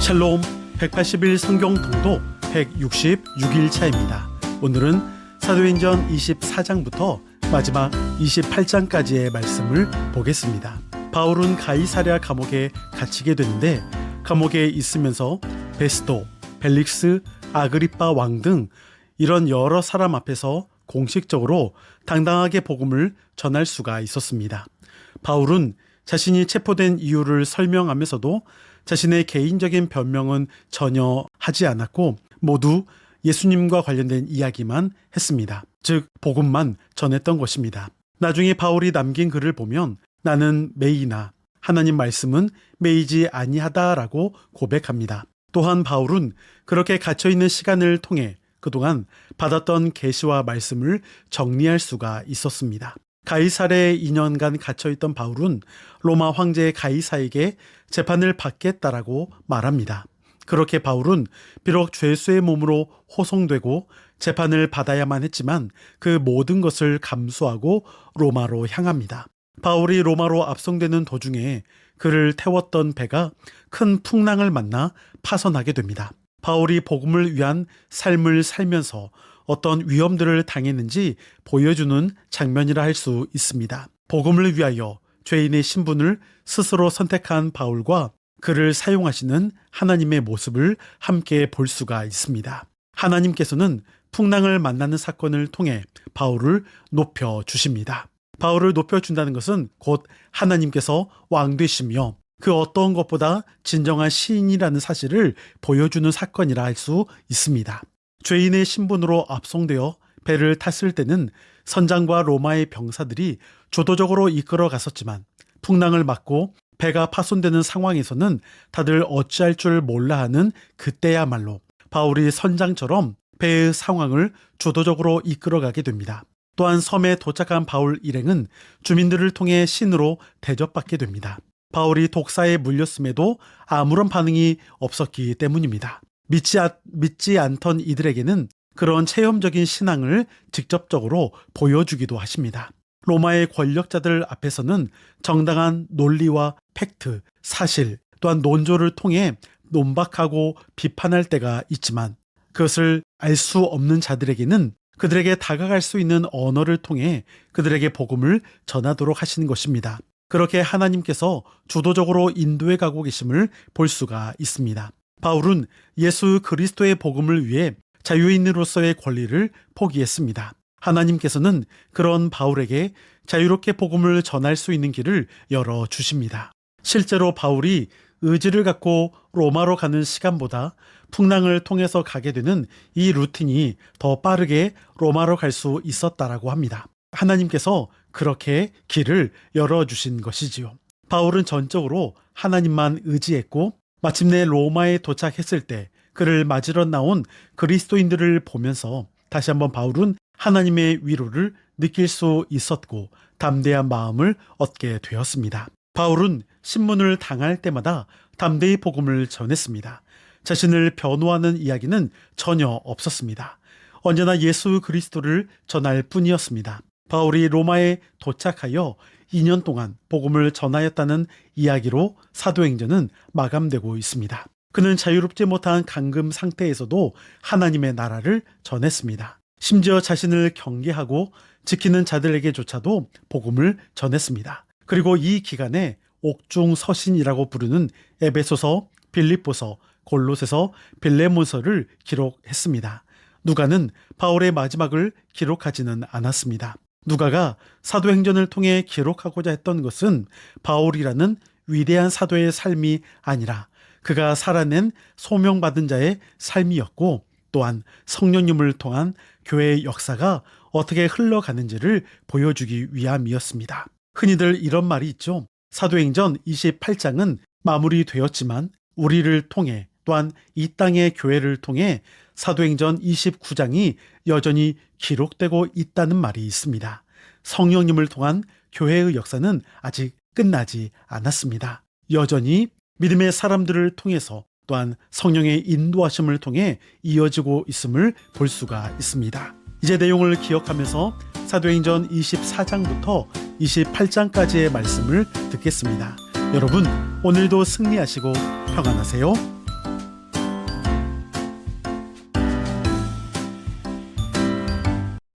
샬롬 180일 성경 통독 166일 차입니다. 오늘은 사도행전 24장부터 마지막 28장까지의 말씀을 보겠습니다. 바울은 가이사랴 감옥에 갇히게 되는데 감옥에 있으면서 베스도, 벨릭스, 아그리빠 왕 등 이런 여러 사람 앞에서 공식적으로 당당하게 복음을 전할 수가 있었습니다. 바울은 자신이 체포된 이유를 설명하면서도 자신의 개인적인 변명은 전혀 하지 않았고 모두 예수님과 관련된 이야기만 했습니다. 즉 복음만 전했던 것입니다. 나중에 바울이 남긴 글을 보면 나는 매이나 하나님 말씀은 매이지 아니하다라고 고백합니다. 또한 바울은 그렇게 갇혀있는 시간을 통해 그동안 받았던 계시와 말씀을 정리할 수가 있었습니다. 가이사랴에 2년간 갇혀있던 바울은 로마 황제 가이사에게 재판을 받겠다라고 말합니다. 그렇게 바울은 비록 죄수의 몸으로 호송되고 재판을 받아야만 했지만 그 모든 것을 감수하고 로마로 향합니다. 바울이 로마로 압송되는 도중에 그를 태웠던 배가 큰 풍랑을 만나 파선하게 됩니다. 바울이 복음을 위한 삶을 살면서 어떤 위험들을 당했는지 보여주는 장면이라 할 수 있습니다. 복음을 위하여 죄인의 신분을 스스로 선택한 바울과 그를 사용하시는 하나님의 모습을 함께 볼 수가 있습니다. 하나님께서는 풍랑을 만나는 사건을 통해 바울을 높여주십니다. 바울을 높여준다는 것은 곧 하나님께서 왕 되시며 그 어떤 것보다 진정한 시인이라는 사실을 보여주는 사건이라 할 수 있습니다. 죄인의 신분으로 압송되어 배를 탔을 때는 선장과 로마의 병사들이 주도적으로 이끌어 갔었지만 풍랑을 맞고 배가 파손되는 상황에서는 다들 어찌할 줄 몰라 하는 그때야말로 바울이 선장처럼 배의 상황을 주도적으로 이끌어가게 됩니다. 또한 섬에 도착한 바울 일행은 주민들을 통해 신으로 대접받게 됩니다. 바울이 독사에 물렸음에도 아무런 반응이 없었기 때문입니다. 믿지 않던 이들에게는 그런 체험적인 신앙을 직접적으로 보여주기도 하십니다. 로마의 권력자들 앞에서는 정당한 논리와 팩트, 사실 또한 논조를 통해 논박하고 비판할 때가 있지만 그것을 알 수 없는 자들에게는 그들에게 다가갈 수 있는 언어를 통해 그들에게 복음을 전하도록 하시는 것입니다. 그렇게 하나님께서 주도적으로 인도해 가고 계심을 볼 수가 있습니다. 바울은 예수 그리스도의 복음을 위해 자유인으로서의 권리를 포기했습니다. 하나님께서는 그런 바울에게 자유롭게 복음을 전할 수 있는 길을 열어주십니다. 실제로 바울이 의지를 갖고 로마로 가는 시간보다 풍랑을 통해서 가게 되는 이 루틴이 더 빠르게 로마로 갈 수 있었다라고 합니다. 하나님께서 그렇게 길을 열어주신 것이지요. 바울은 전적으로 하나님만 의지했고 마침내 로마에 도착했을 때 그를 맞으러 나온 그리스도인들을 보면서 다시 한번 바울은 하나님의 위로를 느낄 수 있었고 담대한 마음을 얻게 되었습니다. 바울은 신문을 당할 때마다 담대히 복음을 전했습니다. 자신을 변호하는 이야기는 전혀 없었습니다. 언제나 예수 그리스도를 전할 뿐이었습니다. 바울이 로마에 도착하여 2년 동안 복음을 전하였다는 이야기로 사도행전은 마감되고 있습니다. 그는 자유롭지 못한 감금 상태에서도 하나님의 나라를 전했습니다. 심지어 자신을 경계하고 지키는 자들에게조차도 복음을 전했습니다. 그리고 이 기간에 옥중서신이라고 부르는 에베소서, 빌립보서, 골로새서, 빌레몬서를 기록했습니다. 누가는 바울의 마지막을 기록하지는 않았습니다. 누가가 사도행전을 통해 기록하고자 했던 것은 바울이라는 위대한 사도의 삶이 아니라 그가 살아낸 소명받은 자의 삶이었고 또한 성령님을 통한 교회의 역사가 어떻게 흘러가는지를 보여주기 위함이었습니다. 흔히들 이런 말이 있죠. 사도행전 28장은 마무리되었지만 우리를 통해 또한 이 땅의 교회를 통해 사도행전 29장이 여전히 기록되고 있다는 말이 있습니다. 성령님을 통한 교회의 역사는 아직 끝나지 않았습니다. 여전히 믿음의 사람들을 통해서 또한 성령의 인도하심을 통해 이어지고 있음을 볼 수가 있습니다. 이제 내용을 기억하면서 사도행전 24장부터 28장까지의 말씀을 듣겠습니다. 여러분, 오늘도 승리하시고 평안하세요.